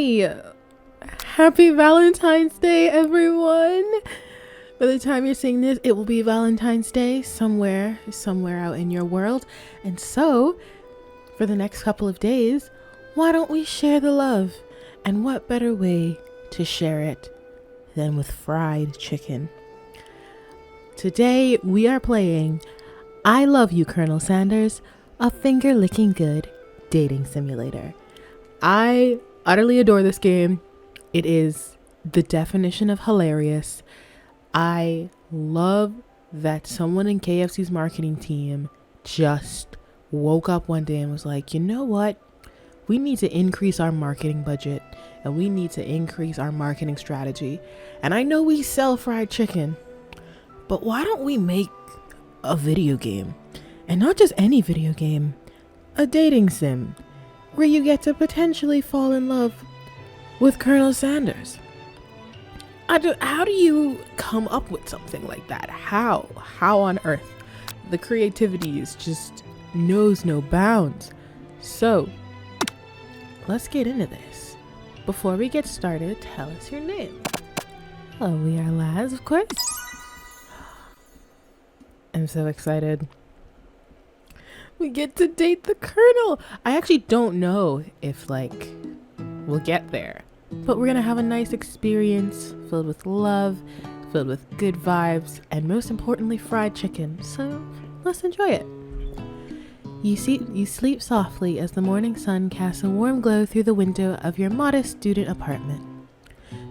Hey! Happy Valentine's Day, everyone! By the time you're seeing this, it will be Valentine's Day somewhere out in your world. And so, for the next couple of days, why don't we share the love? And what better way to share it than with fried chicken? Today, we are playing I Love You, Colonel Sanders, a finger-licking good dating simulator. I utterly adore this game. It is the definition of hilarious. I love that someone in KFC's marketing team just woke up one day and was like, you know what? We need to increase our marketing budget and we need to increase our marketing strategy. And I know we sell fried chicken, but why don't we make a video game? And not just any video game, a dating sim where you get to potentially fall in love with Colonel Sanders. How do you come up with something like that? How on earth? The creativity is just knows no bounds. So let's get into this. Before we get started, tell us your name. Hello, we are Laz, of course. I'm so excited. We get to date the Colonel. I actually don't know if we'll get there, but we're gonna have a nice experience filled with love, filled with good vibes, and most importantly, fried chicken. So let's enjoy it. You sleep softly as the morning sun casts a warm glow through the window of your modest student apartment.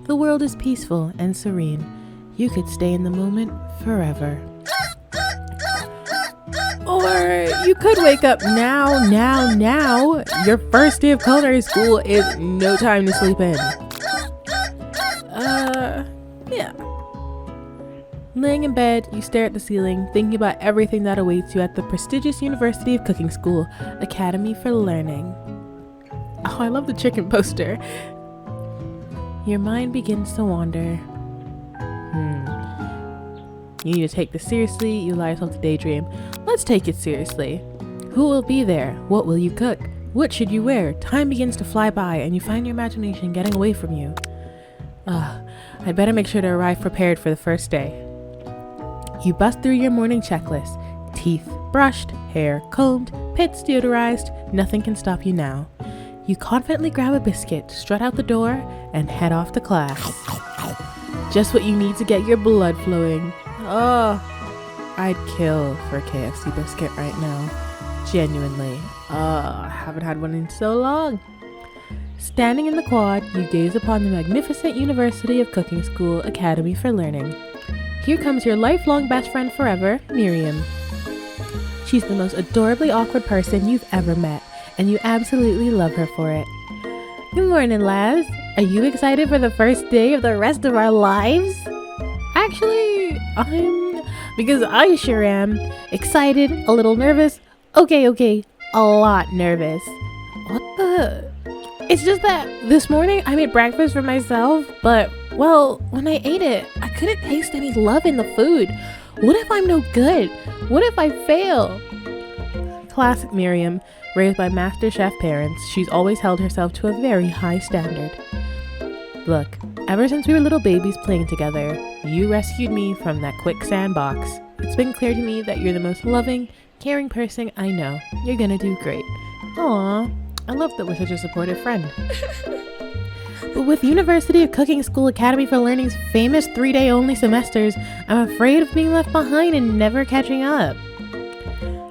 The world is peaceful and serene. You could stay in the moment forever. Or you could wake up now. Your first day of culinary school is no time to sleep in. Yeah. Laying in bed, you stare at the ceiling, thinking about everything that awaits you at the prestigious University of Cooking School, Academy for Learning. Oh, I love the chicken poster. Your mind begins to wander. You need to take this seriously. You allow yourself to daydream. Let's take it seriously. Who will be there? What will you cook? What should you wear? Time begins to fly by and you find your imagination getting away from you. I better make sure to arrive prepared for the first day. You bust through your morning checklist. Teeth brushed, hair combed, pits deodorized. Nothing can stop you now. You confidently grab a biscuit, strut out the door, and head off to class. Just what you need to get your blood flowing. Oh, I'd kill for a KFC biscuit right now. Genuinely. I haven't had one in so long. Standing in the quad, you gaze upon the magnificent University of Cooking School Academy for Learning. Here comes your lifelong best friend forever, Miriam. She's the most adorably awkward person you've ever met, and you absolutely love her for it. Good morning, Laz. Are you excited for the first day of the rest of our lives? Actually, because I sure am. Excited, a little nervous. Okay, a lot nervous. What the? It's just that this morning I made breakfast for myself, but, well, when I ate it, I couldn't taste any love in the food. What if I'm no good? What if I fail? Classic Miriam, raised by master chef parents, she's always held herself to a very high standard. Look, ever since we were little babies playing together, you rescued me from that quicksand box. It's been clear to me that you're the most loving, caring person I know. You're gonna do great. Aw, I love that we're such a supportive friend. But with University of Cooking School Academy for Learning's famous 3-day only semesters, I'm afraid of being left behind and never catching up.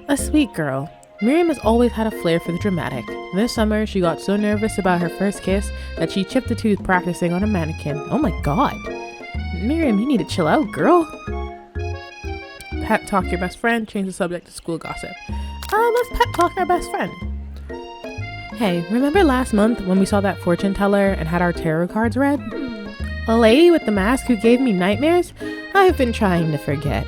A sweet girl, Miriam has always had a flair for the dramatic. This summer, she got so nervous about her first kiss that she chipped a tooth practicing on a mannequin. Oh my god. Miriam, you need to chill out, girl. Pep talk your best friend, change the subject to school gossip. Let's pep talk our best friend. Hey, remember last month when we saw that fortune teller and had our tarot cards read? A lady with the mask who gave me nightmares? I've been trying to forget.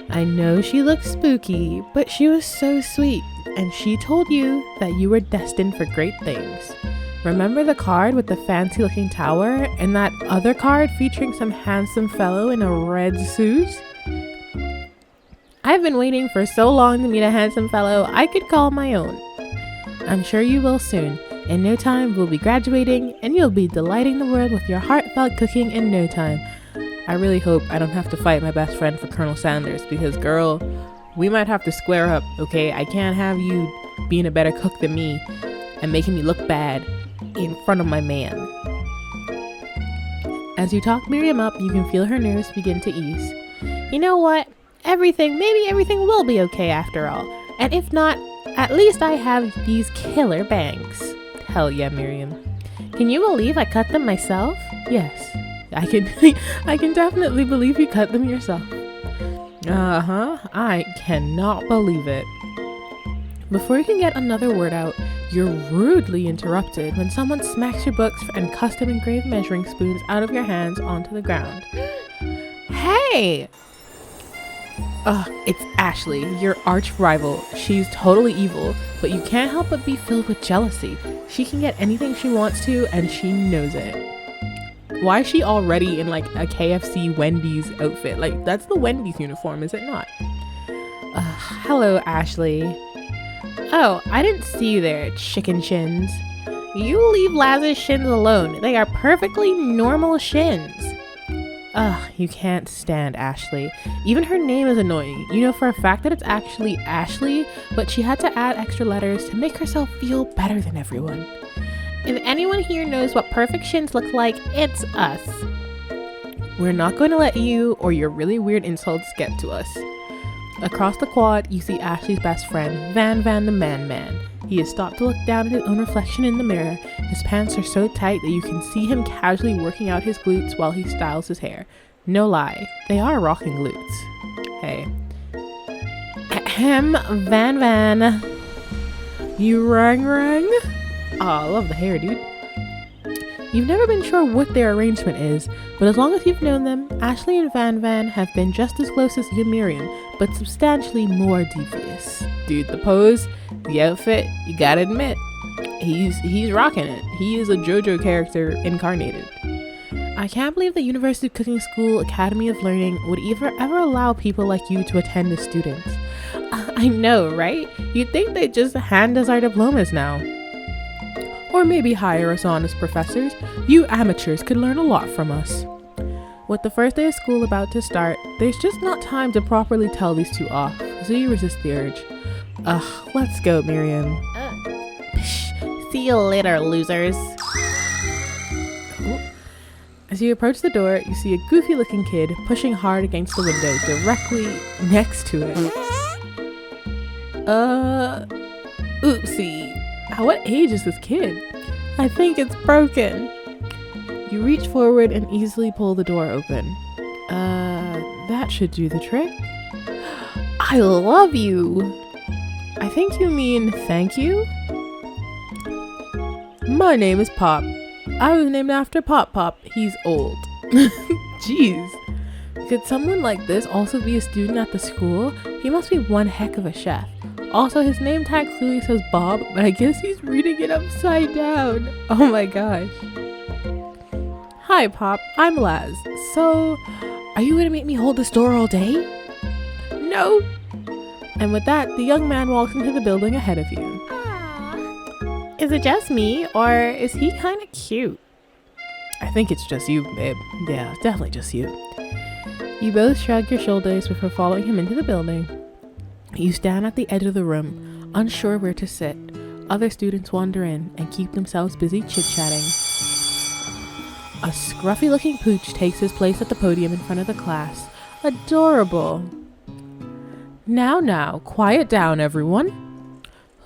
I know she looked spooky, but she was so sweet, and she told you that you were destined for great things. Remember the card with the fancy looking tower and that other card featuring some handsome fellow in a red suit? I've been waiting for so long to meet a handsome fellow I could call my own. I'm sure you will soon. In no time, we'll be graduating, and you'll be delighting the world with your heartfelt cooking in no time. I really hope I don't have to fight my best friend for Colonel Sanders, because girl, we might have to square up, okay? I can't have you being a better cook than me and making me look bad in front of my man. As you talk Miriam up, you can feel her nerves begin to ease. You know what? Maybe everything will be okay after all. And if not, at least I have these killer bangs. Hell yeah, Miriam. Can you believe I cut them myself? Yes, I can definitely believe you cut them yourself. I cannot believe it. Before you can get another word out, you're rudely interrupted when someone smacks your books and custom engraved measuring spoons out of your hands onto the ground. Hey! It's Ashley, your arch rival. She's totally evil, but you can't help but be filled with jealousy. She can get anything she wants to, and she knows it. Why is she already in like a KFC Wendy's outfit? Like, that's the Wendy's uniform, is it not? Hello, Ashley. Oh, I didn't see you there, chicken shins. You leave Laz's shins alone. They are perfectly normal shins. You can't stand Ashley. Even her name is annoying. You know for a fact that it's actually Ashley, but she had to add extra letters to make herself feel better than everyone. If anyone here knows what perfect shins look like, it's us. We're not going to let you or your really weird insults get to us. Across the quad, you see Ashley's best friend, Van the Man. He has stopped to look down at his own reflection in the mirror. His pants are so tight that you can see him casually working out his glutes while he styles his hair. No lie, they are rocking glutes. Hey. Ahem, Van. You rang? Oh, I love the hair, dude. You've never been sure what their arrangement is, but as long as you've known them, Ashley and Van have been just as close as you and Miriam, but substantially more devious. Dude, the pose, the outfit, you gotta admit, he's rocking it. He is a JoJo character incarnated. I can't believe the University Cooking School Academy of Learning would ever allow people like you to attend as students. I know, right? You'd think they'd just hand us our diplomas now. Or maybe hire us on as professors. You amateurs could learn a lot from us. With the first day of school about to start, there's just not time to properly tell these two off, so you resist the urge. Let's go, Miriam. See you later, losers. As you approach the door, you see a goofy-looking kid pushing hard against the window directly next to it. Oopsie. What age is this kid? I think it's broken. You reach forward and easily pull the door open. That should do the trick. I love you. I think you mean thank you? My name is Pop. I was named after Pop. He's old. Jeez. Could someone like this also be a student at the school? He must be one heck of a chef. Also, his name tag clearly says Bob, but I guess he's reading it upside down. Oh my gosh. Hi, Pop. I'm Laz. So, are you going to make me hold this door all day? No. And with that, the young man walks into the building ahead of you. Aww. Is it just me, or is he kind of cute? I think it's just you, babe. Yeah, definitely just you. You both shrug your shoulders before following him into the building. You stand at the edge of the room, unsure where to sit. Other students wander in and keep themselves busy chit-chatting. A scruffy-looking pooch takes his place at the podium in front of the class. Adorable. Now, quiet down, everyone.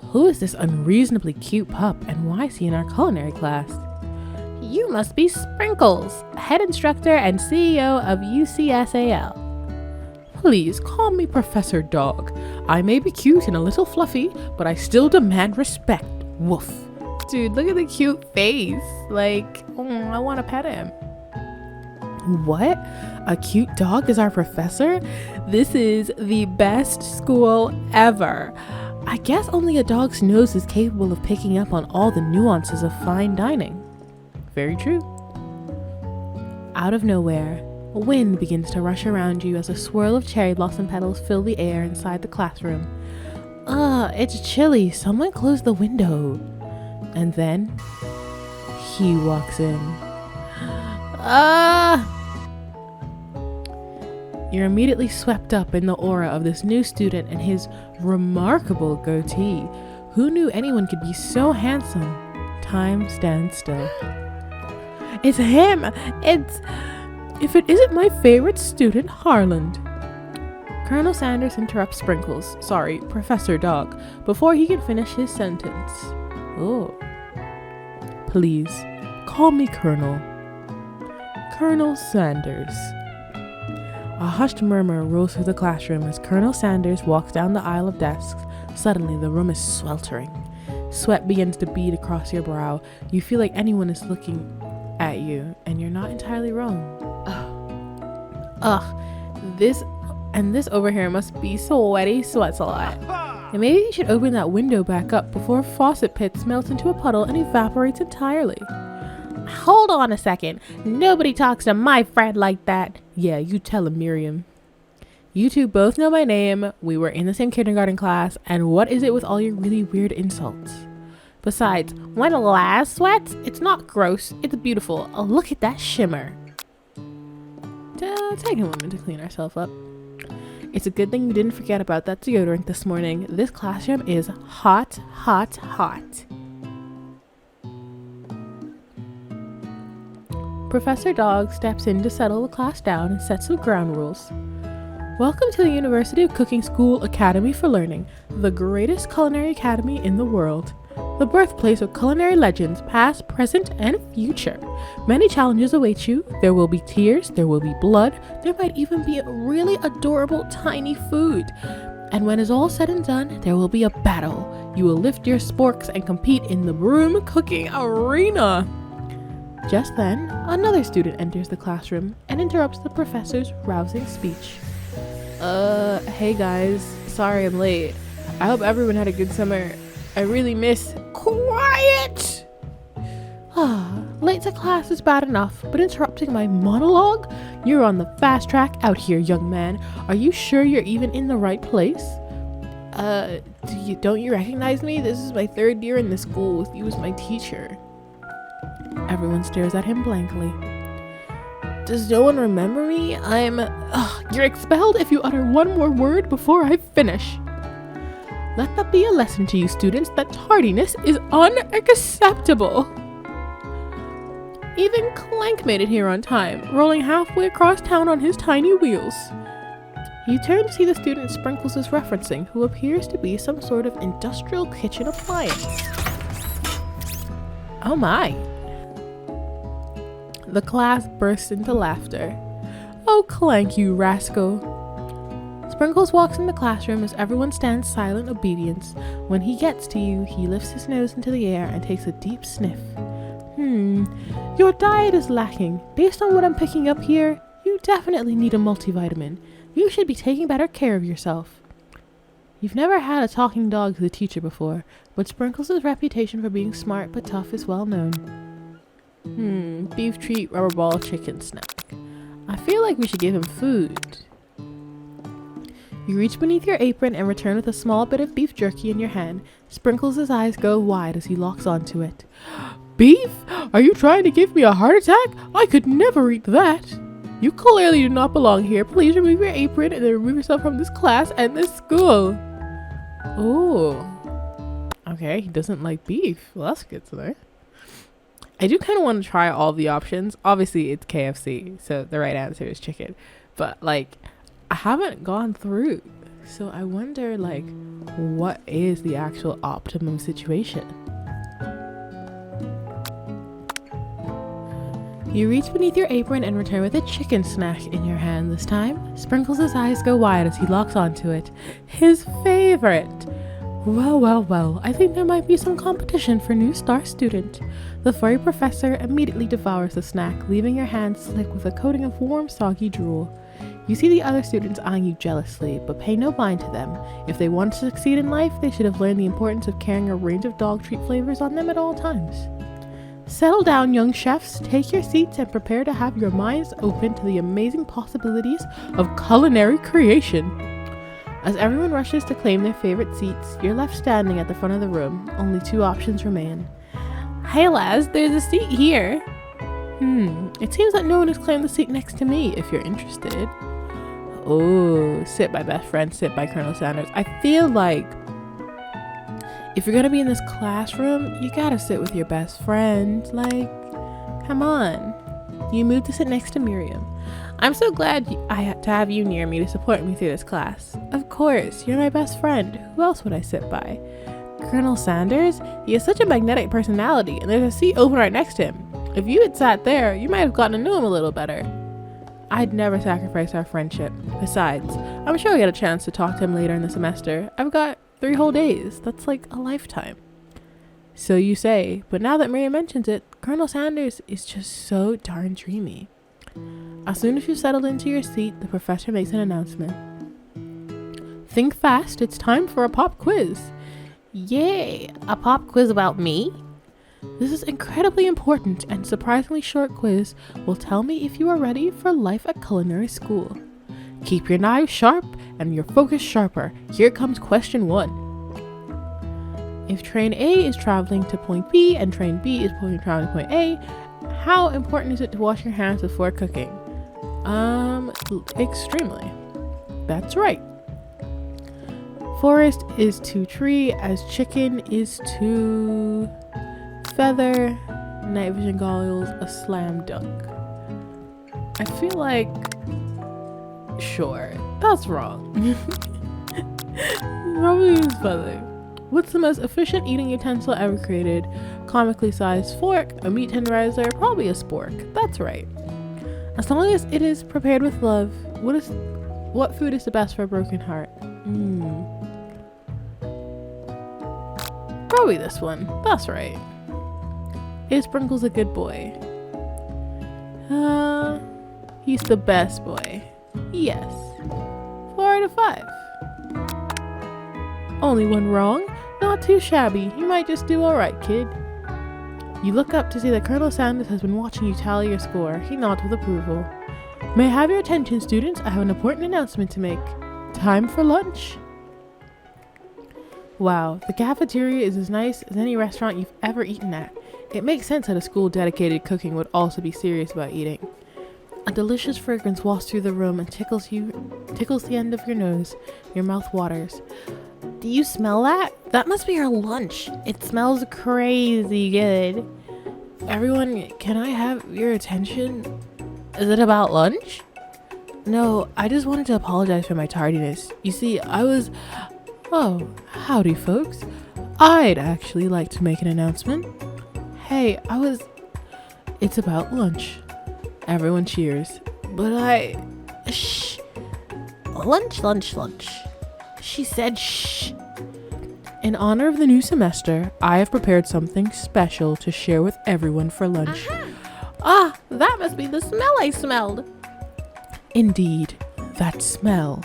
Who is this unreasonably cute pup, and why is he in our culinary class? You must be Sprinkles, head instructor and CEO of UCSAL. Please call me Professor Dog. I may be cute and a little fluffy, but I still demand respect. Woof. Dude, look at the cute face. Like, I want to pet him. What? A cute dog is our professor? This is the best school ever. I guess only a dog's nose is capable of picking up on all the nuances of fine dining. Very true. Out of nowhere, a wind begins to rush around you as a swirl of cherry blossom petals fill the air inside the classroom. It's chilly. Someone close the window. And then he walks in. Ah! You're immediately swept up in the aura of this new student and his remarkable goatee. Who knew anyone could be so handsome? Time stands still. It's him! If it isn't my favorite student, Harland. Colonel Sanders interrupts Sprinkles, sorry, Professor Dog, before he can finish his sentence. Oh. Please, call me Colonel. Colonel Sanders. A hushed murmur rolls through the classroom as Colonel Sanders walks down the aisle of desks. Suddenly, the room is sweltering. Sweat begins to bead across your brow. You feel like anyone is looking at you, and you're not entirely wrong. This over here must be sweaty sweats a lot. And maybe you should open that window back up before faucet pits melt into a puddle and evaporates entirely. Hold on a second. Nobody talks to my friend like that. Yeah, you tell him, Miriam. You two both know my name. We were in the same kindergarten class. And what is it with all your really weird insults? Besides, when a lass sweats, it's not gross. It's beautiful. Oh, look at that shimmer. Take a moment to clean ourselves up. It's a good thing you didn't forget about that deodorant this morning. This classroom is hot, hot, hot. Professor Dog steps in to settle the class down and set some ground rules. Welcome to the University of Cooking School Academy for Learning, the greatest culinary academy in the world. The birthplace of culinary legends, past, present, and future. Many challenges await you. There will be tears, there will be blood, there might even be a really adorable tiny food. And when it's all said and done, there will be a battle. You will lift your sporks and compete in the broom cooking arena. Just then, another student enters the classroom and interrupts the professor's rousing speech. Hey guys, sorry I'm late. I hope everyone had a good summer. I really miss— Quiet! Late to class is bad enough, but interrupting my monologue? You're on the fast track out here, young man. Are you sure you're even in the right place? Don't you recognize me? This is my 3rd year in this school with you as my teacher. Everyone stares at him blankly. Does no one remember me? You're expelled if you utter one more word before I finish. Let that be a lesson to you students that tardiness is unacceptable. Even Clank made it here on time, rolling halfway across town on his tiny wheels. You turn to see the student Sprinkles is referencing, who appears to be some sort of industrial kitchen appliance. Oh my. The class bursts into laughter. Oh, Clank, you rascal. Sprinkles walks in the classroom as everyone stands silent obedience. When he gets to you, he lifts his nose into the air and takes a deep sniff. Your diet is lacking. Based on what I'm picking up here, you definitely need a multivitamin. You should be taking better care of yourself. You've never had a talking dog as a teacher before, but Sprinkles' reputation for being smart but tough is well known. Beef treat, rubber ball, chicken snack. I feel like we should give him food. You reach beneath your apron and return with a small bit of beef jerky in your hand. Sprinkles' eyes go wide as he locks onto it. Beef? Are you trying to give me a heart attack? I could never eat that. You clearly do not belong here. Please remove your apron and then remove yourself from this class and this school. Oh. Okay, he doesn't like beef. Well, that's good to know. I do kind of want to try all the options. Obviously, it's KFC, so the right answer is chicken. But, like, I haven't gone through. So I wonder, like, what is the actual optimum situation? You reach beneath your apron and return with a chicken snack in your hand this time. Sprinkles' eyes go wide as he locks onto it. His favorite! Well, well, well, I think there might be some competition for new star student. The furry professor immediately devours the snack, leaving your hand slick with a coating of warm, soggy drool. You see the other students eyeing you jealously, but pay no mind to them. If they want to succeed in life, they should have learned the importance of carrying a range of dog treat flavors on them at all times. Settle down, young chefs, take your seats and prepare to have your minds open to the amazing possibilities of culinary creation. As everyone rushes to claim their favorite seats, you're left standing at the front of the room. Only two options remain. Hey Les, there's a seat here. It seems that no one has claimed the seat next to me, if you're interested. Oh, sit by best friend, sit by Colonel Sanders. I feel like if you're gonna be in this classroom, you gotta sit with your best friend. Like, come on. You moved to sit next to Miriam. I'm so glad I had to have you near me to support me through this class. Of course, you're my best friend. Who else would I sit by? Colonel Sanders? He has such a magnetic personality, and there's a seat open right next to him. If you had sat there, you might have gotten to know him a little better. I'd never sacrifice our friendship. Besides, I'm sure I'll get a chance to talk to him later in the semester. I've got 3 whole days. That's like a lifetime. So you say, but now that Maria mentions it, Colonel Sanders is just so darn dreamy. As soon as you've settled into your seat, the professor makes an announcement. Think fast, it's time for a pop quiz. Yay, a pop quiz about me? This is incredibly important and surprisingly short quiz will tell me if you are ready for life at culinary school. Keep your knives sharp and your focus sharper. Here comes question 1. If train A is traveling to point B and train B is traveling to point A, how important is it to wash your hands before cooking? Extremely. That's right. Forest is to tree as chicken is to feather. Night vision goggles, a slam dunk. I feel like, sure, that's wrong. Probably use feather. What's the most efficient eating utensil ever created? Comically sized fork, a meat tenderizer, probably a spork. That's right. As long as it is prepared with love, what food is the best for a broken heart? Probably this one. That's right. Is Sprinkles a good boy? He's the best boy. Yes. 4 out of 5. Only one wrong. Not too shabby. You might just do alright, kid. You look up to see that Colonel Sanders has been watching you tally your score. He nods with approval. May I have your attention, students? I have an important announcement to make. Time for lunch. Wow, the cafeteria is as nice as any restaurant you've ever eaten at. It makes sense that a school dedicated to cooking would also be serious about eating. A delicious fragrance wafts through the room and tickles the end of your nose. Your mouth waters. Do you smell that? That must be our lunch. It smells crazy good. Everyone, can I have your attention? Is it about lunch? No, I just wanted to apologize for my tardiness. You see, Oh, howdy folks. I'd actually like to make an announcement. Hey, It's about lunch. Everyone cheers. But Shh. Lunch. She said shh. In honor of the new semester, I have prepared something special to share with everyone for lunch. Ah, that must be the smell I smelled. Indeed, that smell.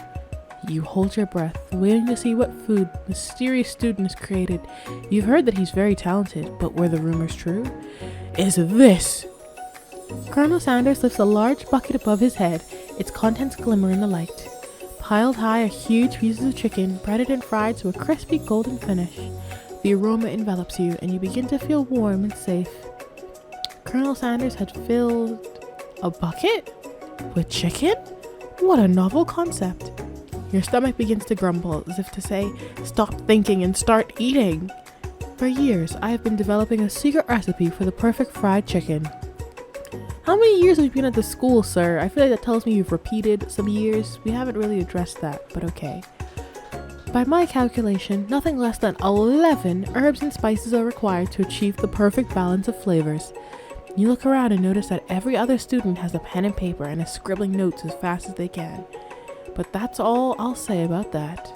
You hold your breath, waiting to see what food mysterious student has created. You've heard that he's very talented, but were the rumors true? Is this? Colonel Sanders lifts a large bucket above his head, its contents glimmer in the light. Piled high are huge pieces of chicken, breaded and fried to a crispy golden finish. The aroma envelops you, and you begin to feel warm and safe. Colonel Sanders had filled a bucket with chicken? What a novel concept. Your stomach begins to grumble, as if to say, stop thinking and start eating. For years, I have been developing a secret recipe for the perfect fried chicken. How many years have you been at the school, sir? I feel like that tells me you've repeated some years. We haven't really addressed that, but okay. By my calculation, nothing less than 11 herbs and spices are required to achieve the perfect balance of flavors. You look around and notice that every other student has a pen and paper and is scribbling notes as fast as they can. But that's all I'll say about that.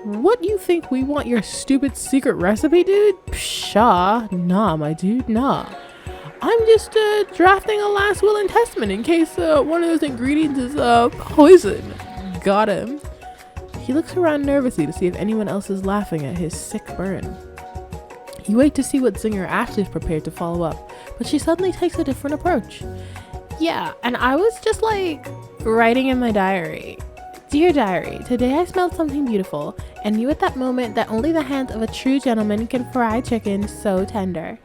What do you think we want your stupid secret recipe, dude? Pshaw, nah, my dude, nah. I'm just drafting a last will and testament in case one of those ingredients is poison. Got him. He looks around nervously to see if anyone else is laughing at his sick burn. You wait to see what singer Ashley is prepared to follow up, but she suddenly takes a different approach. Yeah, and I was just writing in my diary. Dear diary, today I smelled something beautiful and knew at that moment that only the hands of a true gentleman can fry chicken so tender.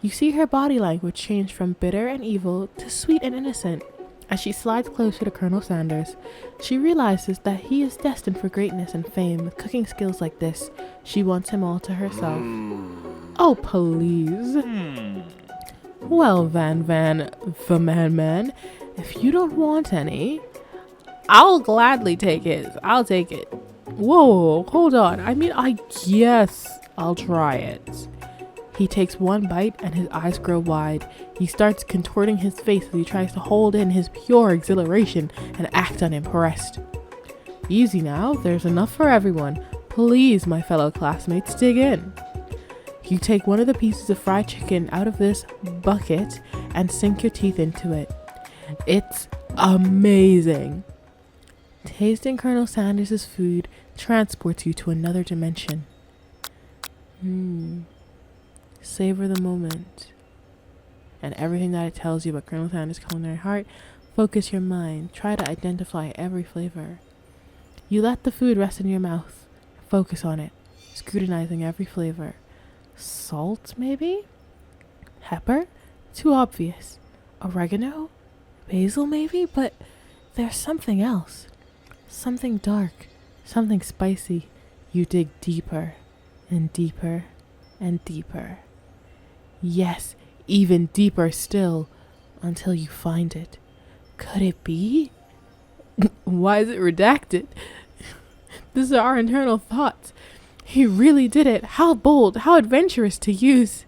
You see her body language change from bitter and evil to sweet and innocent. As she slides closer to Colonel Sanders, she realizes that he is destined for greatness and fame with cooking skills like this. She wants him all to herself. Oh, please. Well, the man, if you don't want any, I'll gladly take his. I'll take it. Whoa, hold on. I mean, I guess I'll try it. He takes one bite and his eyes grow wide. He starts contorting his face as he tries to hold in his pure exhilaration and act unimpressed. Easy now, there's enough for everyone. Please, my fellow classmates, dig in. You take one of the pieces of fried chicken out of this bucket and sink your teeth into it. It's amazing. Tasting Colonel Sanders' food transports you to another dimension. Savor the moment and everything that it tells you about Colonel Sanders' culinary heart. Focus your mind. Try to identify every flavor. You let the food rest in your mouth. Focus on it, scrutinizing every flavor. Salt, maybe? Pepper? Too obvious. Oregano? Basil, maybe? But there's something else. Something dark. Something spicy. You dig deeper and deeper and deeper. Yes, even deeper still, until you find it. Could it be? Why is it redacted? These are our internal thoughts. He really did it. How bold, how adventurous to use.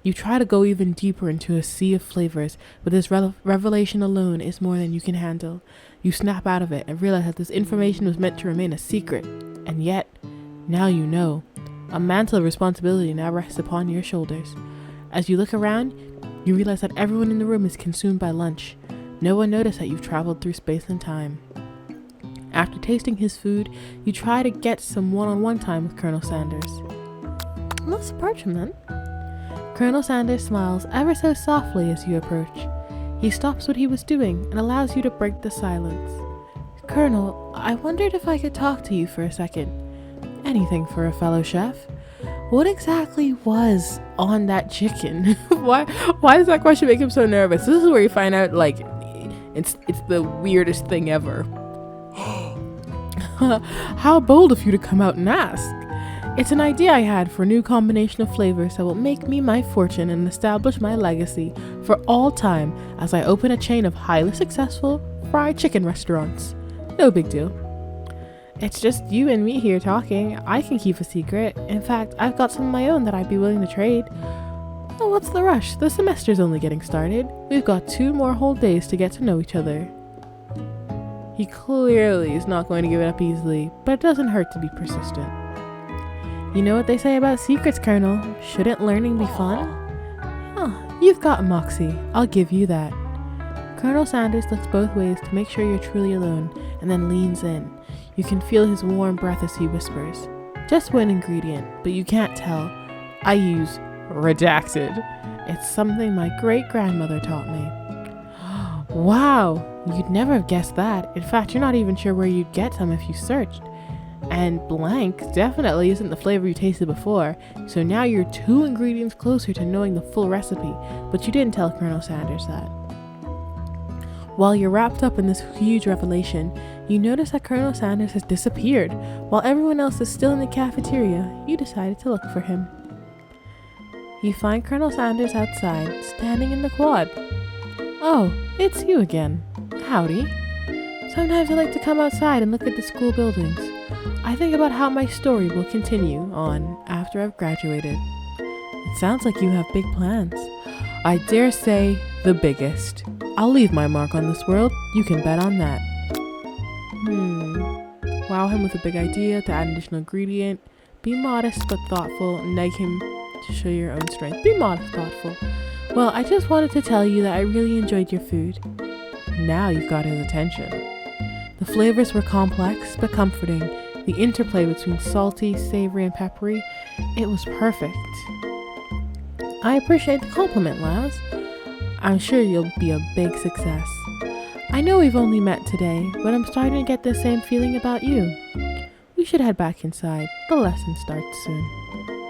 You try to go even deeper into a sea of flavors, but this revelation alone is more than you can handle. You snap out of it and realize that this information was meant to remain a secret. And yet, now you know. A mantle of responsibility now rests upon your shoulders. As you look around, you realize that everyone in the room is consumed by lunch. No one noticed that you've traveled through space and time. After tasting his food, you try to get some one-on-one time with Colonel Sanders. Let's approach him then. Colonel Sanders smiles ever so softly as you approach. He stops what he was doing and allows you to break the silence. Colonel, I wondered if I could talk to you for a second. Anything for a fellow chef. What exactly was on that chicken? Why does that question make him so nervous? This is where you find out, like, it's the weirdest thing ever. How bold of you to come out and ask. It's an idea I had for a new combination of flavors that will make me my fortune and establish my legacy for all time as I open a chain of highly successful fried chicken restaurants. No big deal. It's just you and me here talking. I can keep a secret. In fact, I've got some of my own that I'd be willing to trade. Well, what's the rush? The semester's only getting started. We've got 2 more whole days to get to know each other. He clearly is not going to give it up easily, but it doesn't hurt to be persistent. You know what they say about secrets, Colonel? Shouldn't learning be fun? Oh, you've got moxie. I'll give you that. Colonel Sanders looks both ways to make sure you're truly alone, and then leans in. You can feel his warm breath as he whispers. Just one ingredient, but you can't tell. I use redacted. It's something my great-grandmother taught me. Wow, you'd never have guessed that. In fact, you're not even sure where you'd get some if you searched. And blank definitely isn't the flavor you tasted before, so now you're 2 ingredients closer to knowing the full recipe, but you didn't tell Colonel Sanders that. While you're wrapped up in this huge revelation, you notice that Colonel Sanders has disappeared. While everyone else is still in the cafeteria, you decided to look for him. You find Colonel Sanders outside, standing in the quad. Oh, it's you again. Howdy. Sometimes I like to come outside and look at the school buildings. I think about how my story will continue on after I've graduated. It sounds like you have big plans. I dare say the biggest. I'll leave my mark on this world. You can bet on that. Wow him with a big idea to add an additional ingredient. Be modest but thoughtful. Nag him to show your own strength. Be modest, thoughtful. Well, I just wanted to tell you that I really enjoyed your food. Now you've got his attention. The flavors were complex but comforting. The interplay between salty, savory, and peppery, it was perfect. I appreciate the compliment, Laz. I'm sure you'll be a big success. I know we've only met today, but I'm starting to get the same feeling about you. We should head back inside. The lesson starts soon.